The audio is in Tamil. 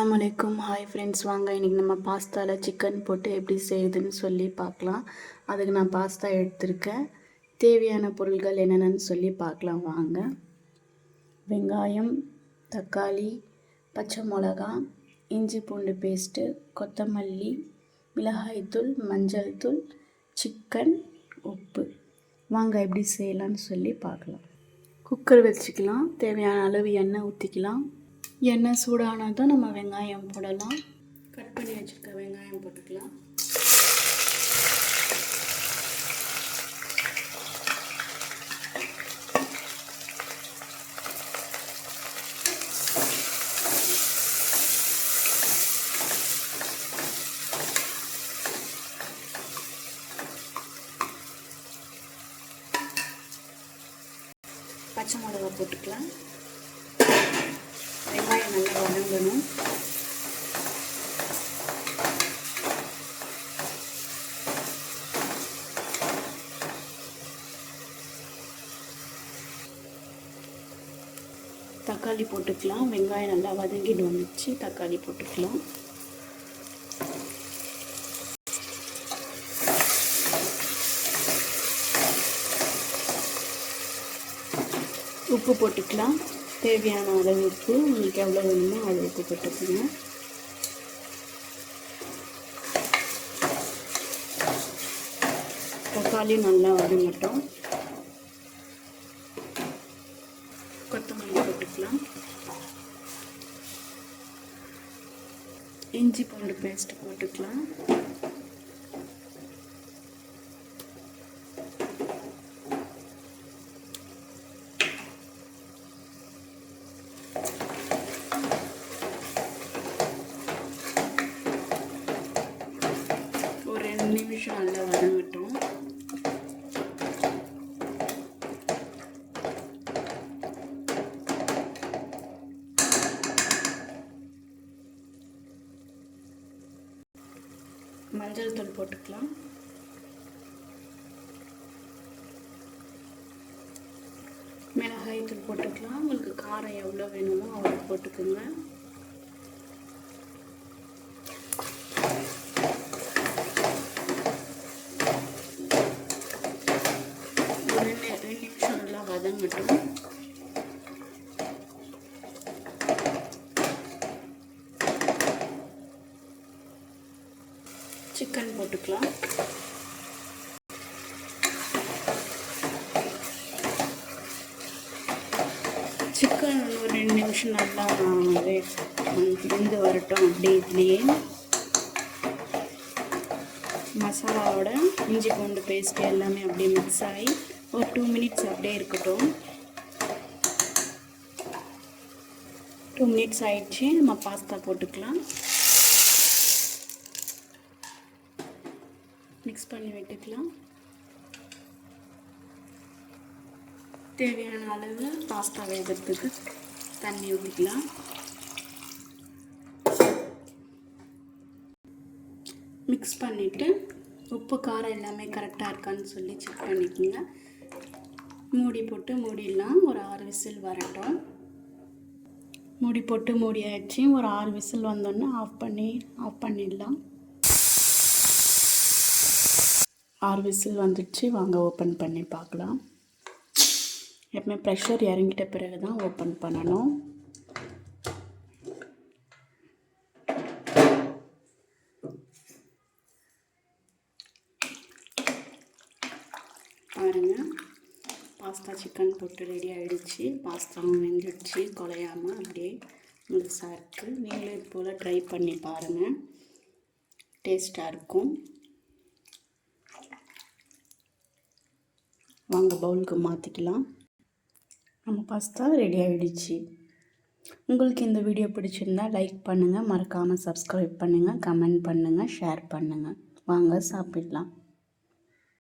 அஸ்ஸலாமு ஹாய் ஃப்ரெண்ட்ஸ், வாங்க இன்றைக்கி நம்ம பாஸ்தாவில் சிக்கன் போட்டு எப்படி செய்யுதுன்னு சொல்லி பார்க்கலாம். அதுக்கு நான் பாஸ்தா எடுத்திருக்கேன். தேவையான பொருட்கள் என்னென்னு சொல்லி பார்க்கலாம் வாங்க. வெங்காயம், தக்காளி, பச்சை மிளகா, இஞ்சி பூண்டு பேஸ்ட்டு, கொத்தமல்லி, மிளகாய்த்தூள், மஞ்சள் தூள், சிக்கன், உப்பு. வாங்க எப்படி செய்யலான்னு சொல்லி பார்க்கலாம். குக்கர் வச்சுக்கலாம். தேவையான அளவு எண்ணெய் ஊற்றிக்கலாம். எண்ணெய் சூடானதும் நம்ம வெங்காயம் போடலாம். கட் பண்ணி வச்சுருக்க வெங்காயம் போட்டுக்கலாம். பச்சை மிளகா போட்டுக்கலாம். வெங்காயம் நல்லா வதங்கணும். தக்காளி போட்டுக்கலாம். வெங்காயம் நல்லா வதங்கிட்டு வந்துச்சு. தக்காளி போட்டுக்கலாம். உப்பு போட்டுக்கலாம். தேவையான அளவு உப்பு, உங்களுக்கு எவ்வளோ வேணுமோ அவ்வளோ உப்பு போட்டுக்கோங்க. தக்காளி நல்லா வதங்கட்டும். கொத்தமல்லி போட்டுக்கலாம். இஞ்சி பூண்டு பேஸ்ட் போட்டுக்கலாம். ஒரு 2 நிமிஷம் நல்லா வதங்கட்டும். மஞ்சள் தூள் போட்டுக்கலாம். மிளகாய் தூள் போட்டுக்கலாம். உங்களுக்கு காரம் எவ்வளோ வேணுமோ அவ்வளோ போட்டுக்கோங்க. ஒரு 2 நிமிஷம் நல்லா வதங்கட்டும். சிக்கன் போட்டுக்கலாம். சிக்கன் ஒரு 2 நிமிஷம் நல்லா வெந்து வரட்டும். அப்படியே இதுலேயே மசாலாவோட இஞ்சி பூண்டு பேஸ்ட் எல்லாமே அப்படியே மிக்ஸ் ஆகி ஒரு 2 மினிட்ஸ் அப்படியே இருக்கட்டும். 2 மினிட்ஸ் ஆயிடுச்சு. நம்ம பாஸ்தா போட்டுக்கலாம். மிக்ஸ் பண்ணி விட்டுக்கலாம். தேவையான அளவு பாஸ்தா வேகிறதுக்கு தண்ணி ஊற்றிக்கலாம். மிக்ஸ் பண்ணிவிட்டு உப்பு காரம் எல்லாமே கரெக்டாக இருக்கான்னு சொல்லி செக் பண்ணிக்கோங்க. மூடி போட்டு மூடிடலாம். ஒரு 6 விசில் வரட்டும். மூடி போட்டு மூடி ஆயிடுச்சு. ஒரு 6 விசில் வந்தோடனே ஆஃப் பண்ணிடலாம். 6 விசில் வந்துடுச்சு. வாங்க ஓப்பன் பண்ணி பார்க்கலாம். எப்பவுமே ப்ரெஷர் இறங்கிட்ட பிறகு தான் ஓப்பன் பண்ணணும். பாருங்கள், பாஸ்தா சிக்கன் போட்டு ரெடி ஆகிடுச்சு. பாஸ்தாவும் வெந்துடுச்சு. குலையாமல் அப்படியே முழுசாக இருக்குது. நீங்களும் இது போல் ட்ரை பண்ணி பாருங்கள். டேஸ்ட்டாக இருக்கும். வாங்க பவுலுக்கு மாற்றிக்கலாம். நம்ம பாஸ்தா ரெடி ஆகிடுச்சு. உங்களுக்கு இந்த வீடியோ பிடிச்சிருந்தா லைக் பண்ணுங்கள். மறக்காமல் சப்ஸ்கிரைப் பண்ணுங்கள். கமெண்ட் பண்ணுங்கள். ஷேர் பண்ணுங்கள். வாங்க சாப்பிடலாம்.